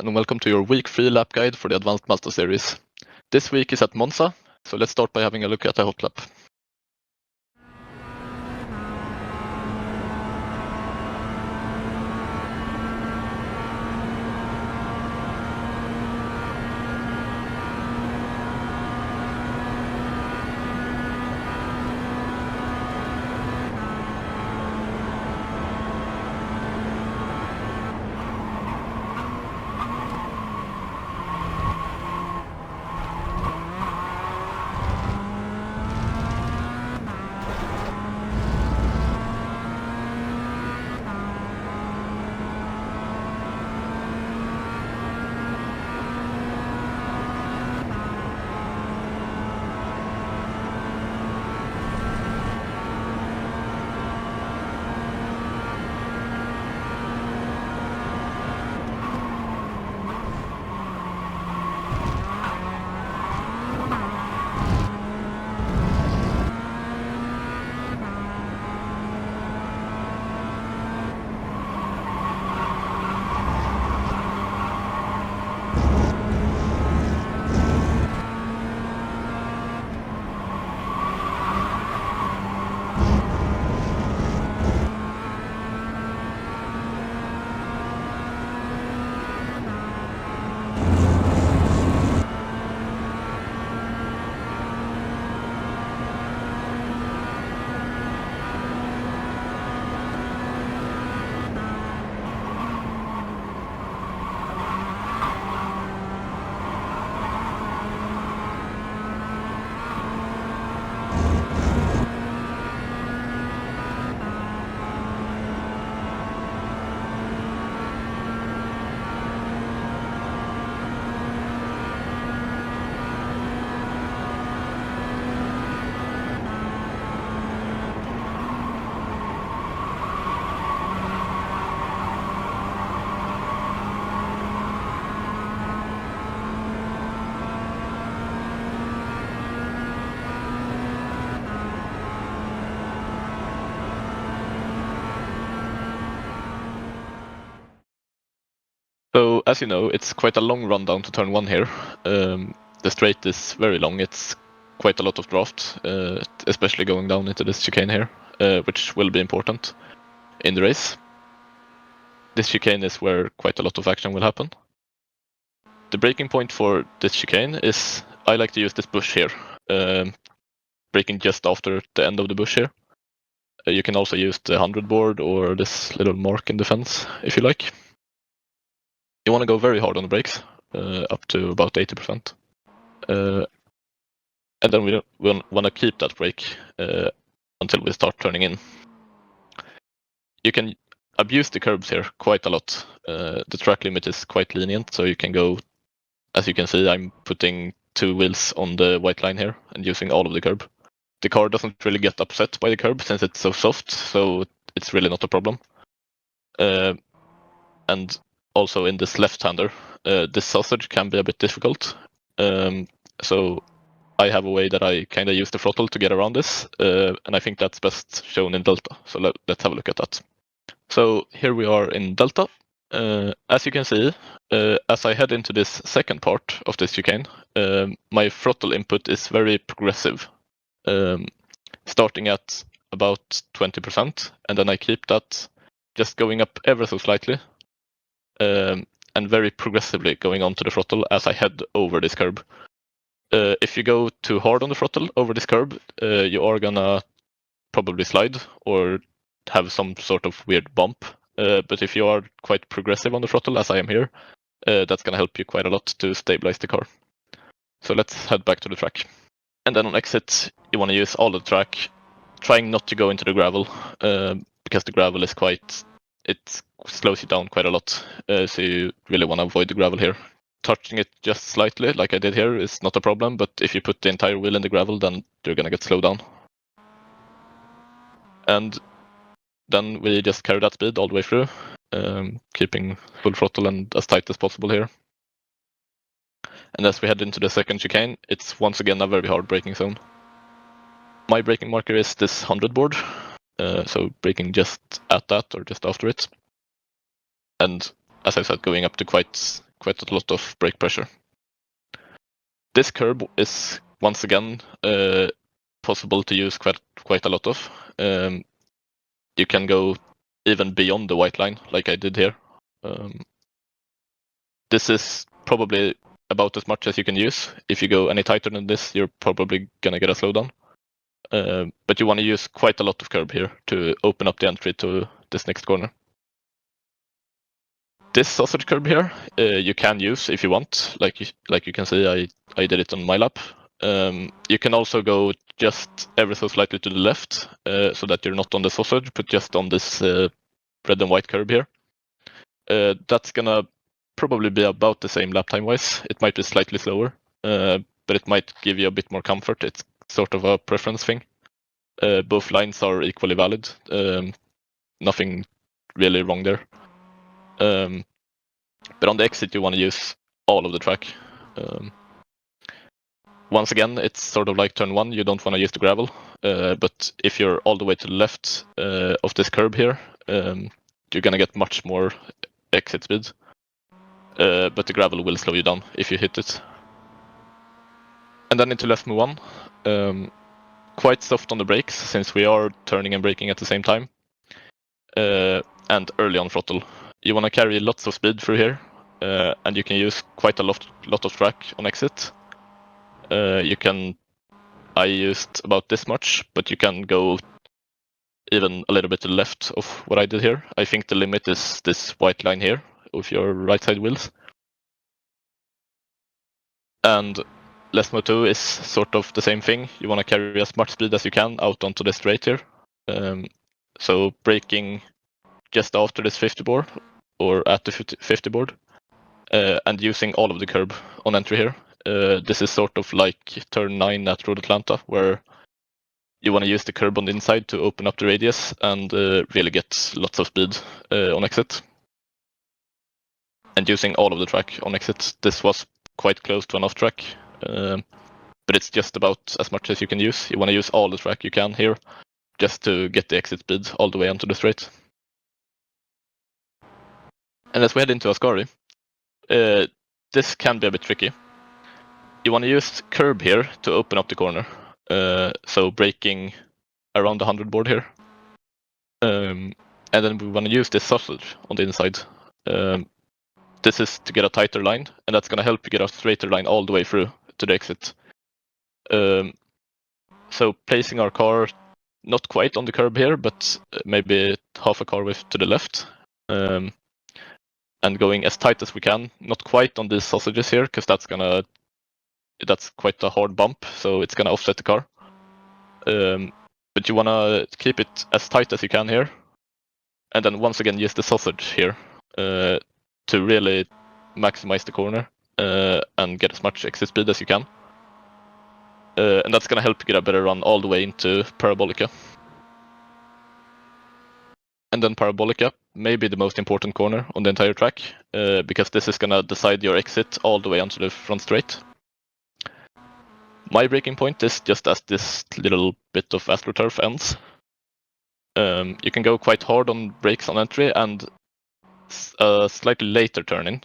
and welcome to your week 3 lap guide for the Advanced Mazda series. This week is at Monza, so let's start by having a look at the hot lap. So, as you know, it's quite a long run down to turn 1 here. The straight is very long, it's quite a lot of draft, especially going down into this chicane here, which will be important in the race. This chicane is where quite a lot of action will happen. The braking point for this chicane is, I like to use this bush here, braking just after the end of the bush here. You can also use the 100 board or this little mark in the fence, if you like. You want to go very hard on the brakes, up to about 80%. And then we want to keep that brake until we start turning in. You can abuse the curbs here quite a lot. The track limit is quite lenient, so you can go, as you can see, I'm putting 2 wheels on the white line here and using all of the curb. The car doesn't really get upset by the curb since it's so soft, so it's really not a problem. And also in this left-hander, this sausage can be a bit difficult. So I have a way that I kind of use the throttle to get around this, and I think that's best shown in Delta. So let's have a look at that. So here we are in Delta. As you can see, as I head into this second part of this chicane, my throttle input is very progressive, starting at about 20%, and then I keep that just going up ever so slightly, and very progressively going onto the throttle as I head over this curb. If you go too hard on the throttle over this curb, you are gonna probably slide or have some sort of weird bump. But if you are quite progressive on the throttle, as I am here, that's gonna help you quite a lot to stabilize the car. So let's head back to the track. And then on exit, you want to use all the track, trying not to go into the gravel, because the gravel is it slows you down quite a lot, so you really want to avoid the gravel here. Touching it just slightly, like I did here, is not a problem, but if you put the entire wheel in the gravel, then you're gonna get slowed down. And then we just carry that speed all the way through, keeping full throttle and as tight as possible here. And as we head into the second chicane, it's once again a very hard braking zone. My braking marker is this 100 board, so braking just at that or just after it. And as I said, going up to quite quite a lot of brake pressure. This curb is once again possible to use quite a lot of. You can go even beyond the white line, like I did here. This is probably about as much as you can use. If you go any tighter than this, you're probably gonna get a slowdown. But you want to use quite a lot of curb here to open up the entry to this next corner. This sausage curb here, you can use if you want. Like you can see, I did it on my lap. You can also go just ever so slightly to the left, so that you're not on the sausage, but just on this red and white curb here. That's gonna probably be about the same lap time wise. It might be slightly slower, but it might give you a bit more comfort. It's sort of a preference thing. Both lines are equally valid. Nothing really wrong there. But on the exit, you want to use all of the track. Once again, it's sort of like turn 1, you don't want to use the gravel. But if you're all the way to the left of this curb here, you're going to get much more exit speed. But the gravel will slow you down if you hit it. And then into left move 1. Quite soft on the brakes, since we are turning and braking at the same time. And early on throttle. You want to carry lots of speed through here, and you can use quite a lot of track on exit. I used about this much, but you can go even a little bit to the left of what I did here. I think the limit is this white line here with your right side wheels. And left mode 2 is sort of the same thing. You want to carry as much speed as you can out onto the straight here. So braking just after this 50 board, or at the 50 board, and using all of the curb on entry here. This is sort of like turn 9 at Road Atlanta, where you want to use the curb on the inside to open up the radius and really get lots of speed on exit. And using all of the track on exit. This was quite close to an off track, but it's just about as much as you can use. You want to use all the track you can here, just to get the exit speed all the way onto the straight. And as we head into Ascari, this can be a bit tricky. You want to use curb here to open up the corner. So braking around the 100 board here. And then we want to use this sausage on the inside. This is to get a tighter line, and that's going to help you get a straighter line all the way through to the exit. So placing our car not quite on the curb here, but maybe half a car width to the left. And going as tight as we can, not quite on these sausages here, because that's quite a hard bump, so it's gonna offset the car. But you wanna keep it as tight as you can here, and then once again use the sausage here to really maximize the corner and get as much exit speed as you can. And that's gonna help you get a better run all the way into Parabolica. And then Parabolica may be the most important corner on the entire track, because this is gonna decide your exit all the way onto the front straight. My braking point is just as this little bit of AstroTurf ends. You can go quite hard on brakes on entry and slightly later turn in.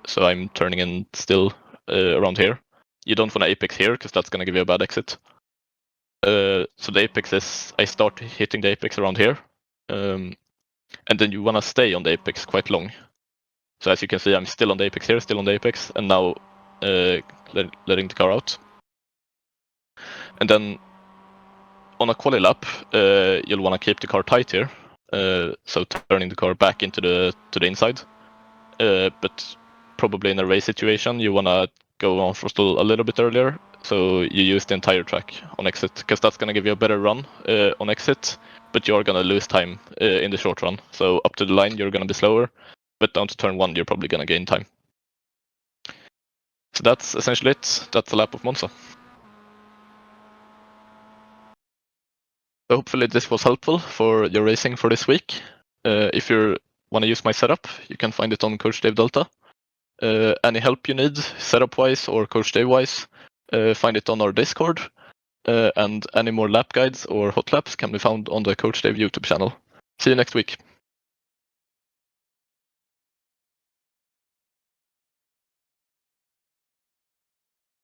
So I'm turning in still around here. You don't want to apex here, because that's gonna give you a bad exit. So the apex is, I start hitting the apex around here, and then you want to stay on the apex quite long. So as you can see, I'm still on the apex here, still on the apex, and now letting the car out. And then on a quali lap, you'll want to keep the car tight here, so turning the car back into the inside. But probably in a race situation, you want to go on throttle a little bit earlier, so you use the entire track on exit, because that's going to give you a better run on exit, but you're going to lose time in the short run. So up to the line, you're going to be slower, but down to turn 1, you're probably going to gain time. So that's essentially it. That's a lap of Monza. So hopefully this was helpful for your racing for this week. If you want to use my setup, you can find it on Coach Dave Delta. Any help you need, setup-wise or Coach Dave-wise, find it on our Discord. And any more lap guides or hot laps can be found on the Coach Dave YouTube channel. See you next week.